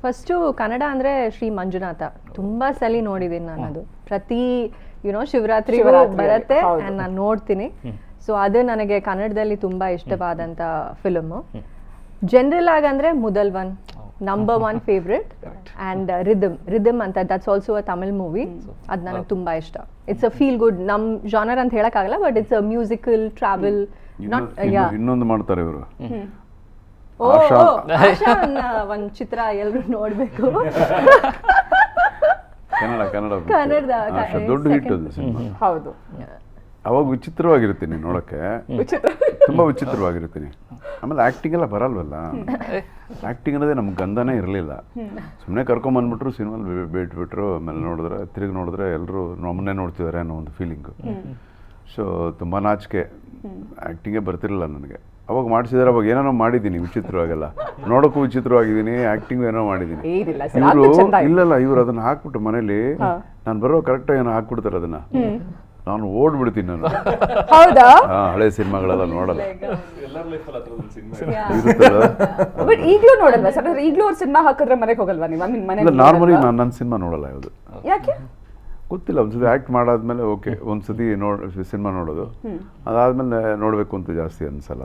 First Kannada ಅಂದರೆ ಶ್ರೀ ಮಂಜುನಾಥ ತುಂಬ ಸಲ ನೋಡಿದ್ದೀನಿ ನಾನು. ಅದು ಪ್ರತಿ ಶಿವರಾತ್ರಿ ಬರುತ್ತೆ ಆ್ಯಂಡ್ ನಾನು ನೋಡ್ತೀನಿ. ಸೊ ಅದು ನನಗೆ ಕನ್ನಡದಲ್ಲಿ ತುಂಬ ಇಷ್ಟವಾದಂಥ ಫಿಲಮು. ಜನರಲ್ ಆಗಂದರೆ Mudhalvan number 1 favourite. And Rhythm ಅಂತ that's also a Tamil movie. ಅದು ನನಗೆ ತುಂಬ ಇಷ್ಟ. It's a feel good. ನಮ್ಮ ಜಾನರ್ ಅಂತ ಹೇಳೋಕ್ಕಾಗಲ್ಲ, but it's a musical travel. ಇನ್ನೊಂದು ಮಾಡ್ತಾರೆ ಇವರು, ಒಂದು ಚಿತ್ರ ಎಲ್ಲರೂ ನೋಡ್ಬೇಕು. ಕನ್ನಡ ದೊಡ್ಡ ಹಿಟ್ ಅದು ಸಿನಿಮಾ. ಹೌದು, ಅವಾಗ ವಿಚಿತ್ರವಾಗಿರ್ತೀನಿ ನೋಡೋಕ್ಕೆ, ತುಂಬ ವಿಚಿತ್ರವಾಗಿರ್ತೀನಿ. ಆಮೇಲೆ ಆ್ಯಕ್ಟಿಂಗ್ ಎಲ್ಲ ಬರಲ್ವಲ್ಲ, ಆ್ಯಕ್ಟಿಂಗ್ ಅನ್ನೋದೇ ನಮ್ಗೆ ಗಂಧನೇ ಇರಲಿಲ್ಲ. ಸುಮ್ಮನೆ ಕರ್ಕೊಂಬಂದ್ಬಿಟ್ರು, ಸಿನಿಮಾಲಿ ಬಿಟ್ಬಿಟ್ರು. ಆಮೇಲೆ ನೋಡಿದ್ರೆ ತಿರುಗಿ ನೋಡಿದ್ರೆ ಎಲ್ಲರೂ ನಮ್ಮನ್ನೇ ನೋಡ್ತಿದ್ದಾರೆ ಅನ್ನೋ ಒಂದು ಫೀಲಿಂಗು. ಸೊ ತುಂಬ ನಾಚಿಕೆ, ಆ್ಯಕ್ಟಿಂಗೇ ಬರ್ತಿರಲಿಲ್ಲ ನನಗೆ. ಅವಾಗ ಮಾಡಿಸಿದಾರೆ, ಅವಾಗ ಏನೇನೋ ಮಾಡಿದ್ದೀನಿ ವಿಚಿತ್ರವಾಗೆಲ್ಲ, ನೋಡೋಕ್ಕೂ ವಿಚಿತ್ರವಾಗಿದ್ದೀನಿ, ಆ್ಯಕ್ಟಿಂಗ್ ಏನೋ ಮಾಡಿದ್ದೀನಿ. ಇಲ್ಲಲ್ಲ, ಇವ್ರು ಅದನ್ನು ಹಾಕ್ಬಿಟ್ಟು ಮನೇಲಿ ನಾನು ಬರೋ ಕರೆಕ್ಟಾಗಿ ಏನೋ ಹಾಕ್ಬಿಡ್ತಾರೆ ಅದನ್ನು, ನಾನು ಓಡ್ಬಿಡ್ತೀನಿ. ನಾನು ಹಳೆ ಸಿನಿಮಾಗಳೆಲ್ಲ ನೋಡಲ್ಲ. ಬಟ್ ಈಗಲೂ ನೋಡಲ್ವಾ ಸರ್? ಈಗಲೂ ಅವ್ರು ಸಿನಿಮಾ ಹಾಕಿದ್ರೆ ಮನೆಗೆ ಹೋಗಲ್ವಾ ನೀವು? ನಾರ್ಮಲಿ ನಾನು ನನ್ನ ಸಿನಿಮಾ ನೋಡಲ್ಲ ಯಾವುದು, ಯಾಕೆ ಗೊತ್ತಿಲ್ಲ. ಒಂದ್ಸತಿ ಆ್ಯಕ್ಟ್ ಮಾಡಾದ್ಮೇಲೆ ಓಕೆ, ಒಂದ್ಸತಿ ಸಿನಿಮಾ ನೋಡೋದು, ಅದಾದ್ಮೇಲೆ ನೋಡಬೇಕು ಅಂತ ಜಾಸ್ತಿ ಅನ್ಸಲ್ಲ